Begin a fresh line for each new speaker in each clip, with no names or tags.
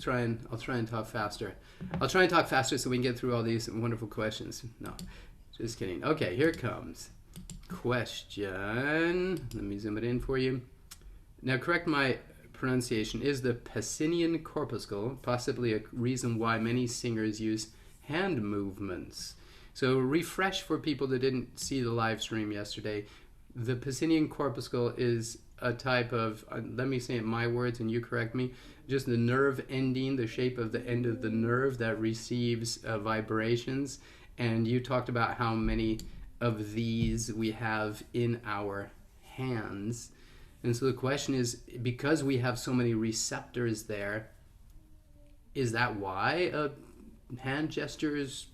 I'll try and talk faster. I'll try and talk faster so we can get through all these wonderful questions. No, just kidding. Okay, here comes question. Let me zoom it in for you. Now, correct my pronunciation. Is the Pacinian corpuscle possibly a reason why many singers use hand movements? So, refresh for people that didn't see the live stream yesterday. The Pacinian corpuscle is a type of, let me say it in my words and you correct me, just the nerve ending, the shape of the end of the nerve that receives vibrations. And you talked about how many of these we have in our hands. And so the question is, because we have so many receptors there, is that why hand gestures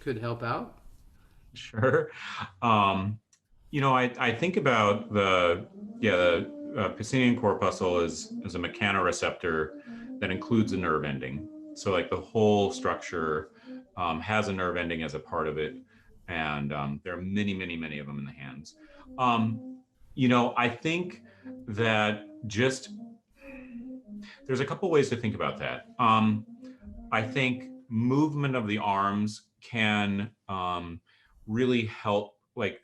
could help out?
Sure. I think about the Pacinian corpuscle is a mechanoreceptor that includes a nerve ending. So like the whole structure has a nerve ending as a part of it. And there are many, many, many of them in the hands. I think that just there's a couple ways to think about that. I think movement of the arms can really help, like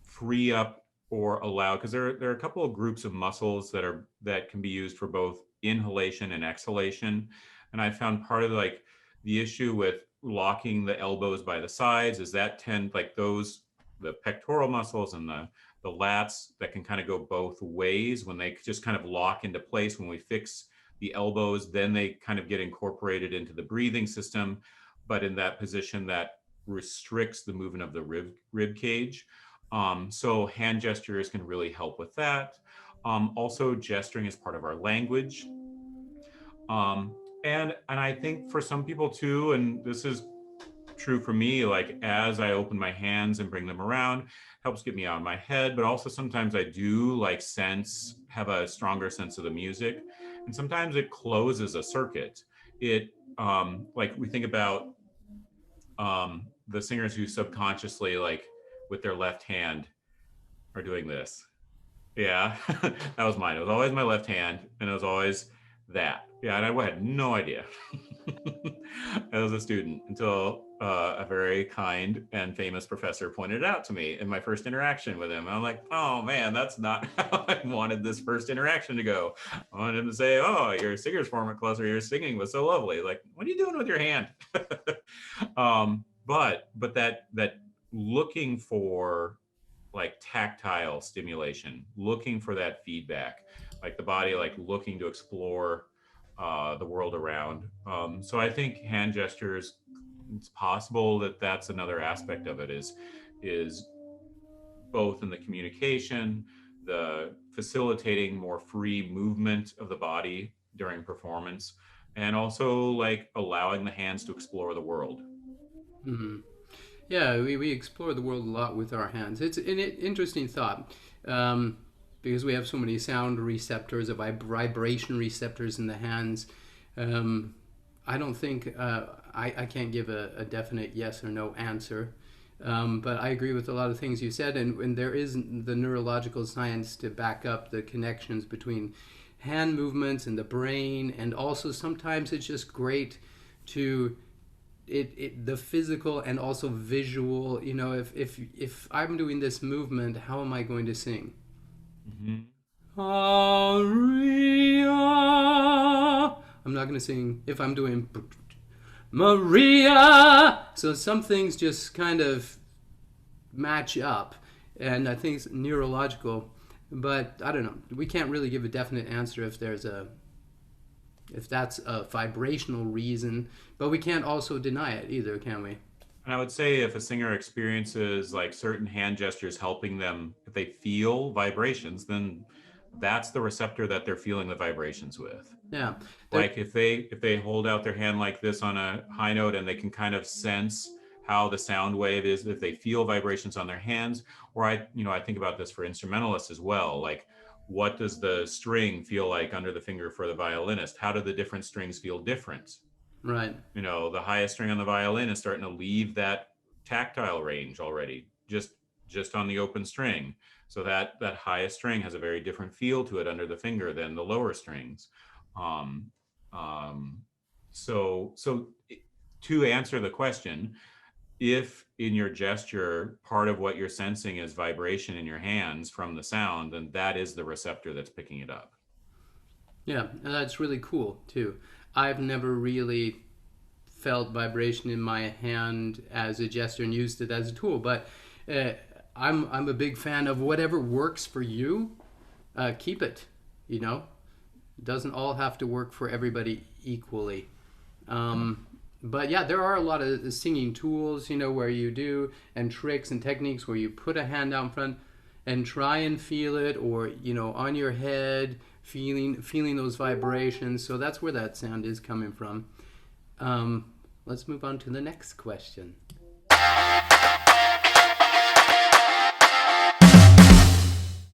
free up or allow, because there are a couple of groups of muscles that can be used for both inhalation and exhalation. And I found part of the issue with locking the elbows by the sides is that the pectoral muscles and the lats that can kind of go both ways. When they just kind of lock into place, when we fix the elbows, then they kind of get incorporated into the breathing system, but in that position that restricts the movement of the rib cage. So hand gestures can really help with that. Also, gesturing is part of our language. And I think for some people too, and this is true for me, like as I open my hands and bring them around, helps get me out of my head, but also sometimes I do have a stronger sense of the music. And sometimes it closes a circuit. It like we think about the singers who subconsciously, like with their left hand, are doing this. Yeah, that was mine. It was always my left hand, and it was always that. Yeah, and I had no idea as a student until a very kind and famous professor pointed it out to me in my first interaction with him. I'm like, oh man, that's not how I wanted this first interaction to go. I wanted him to say, oh, your singer's form at class, or your singing was so lovely. Like, what are you doing with your hand? But that looking for like tactile stimulation, looking for that feedback, like the body, like looking to explore the world around. So I think hand gestures, it's possible that that's another aspect of it is both in the communication, the facilitating more free movement of the body during performance, and also like allowing the hands to explore the world.
Mm-hmm. Yeah, we explore the world a lot with our hands. It's an interesting thought because we have so many sound receptors, vibration receptors in the hands. Um, I don't think I can't give a definite yes or no answer, but I agree with a lot of things you said, and there is the neurological science to back up the connections between hand movements and the brain, and also sometimes it's just great to the physical and also visual. If I'm doing this movement, how am I going to sing?
Mhm.
Maria. I'm not going to sing if I'm doing Maria. So some things just kind of match up, and I think it's neurological. But I don't know. We can't really give a definite answer if that's a vibrational reason, but we can't also deny it either, can we?
And I would say if a singer experiences like certain hand gestures helping them, if they feel vibrations, then that's the receptor that they're feeling the vibrations with.
Yeah. There.
Like if they hold out their hand like this on a high note and they can kind of sense how the sound wave is, if they feel vibrations on their hands. Or I think about this for instrumentalists as well. Like, what does the string feel like under the finger for the violinist? How do the different strings feel different?
Right.
The highest string on the violin is starting to leave that tactile range already, just on the open string. So that highest string has a very different feel to it under the finger than the lower strings. um, So to answer the question, if in your gesture, part of what you're sensing is vibration in your hands from the sound, then that is the receptor that's picking it up.
Yeah, and that's really cool too. I've never really felt vibration in my hand as a gesture and used it as a tool, but uh, I'm a big fan of whatever works for you. Keep it. You know, it doesn't all have to work for everybody equally. But yeah, there are a lot of singing tools, you know, where you do, and tricks and techniques where you put a hand out in front and try and feel it, or you know, on your head, feeling those vibrations. So that's where that sound is coming from. Let's move on to the next question.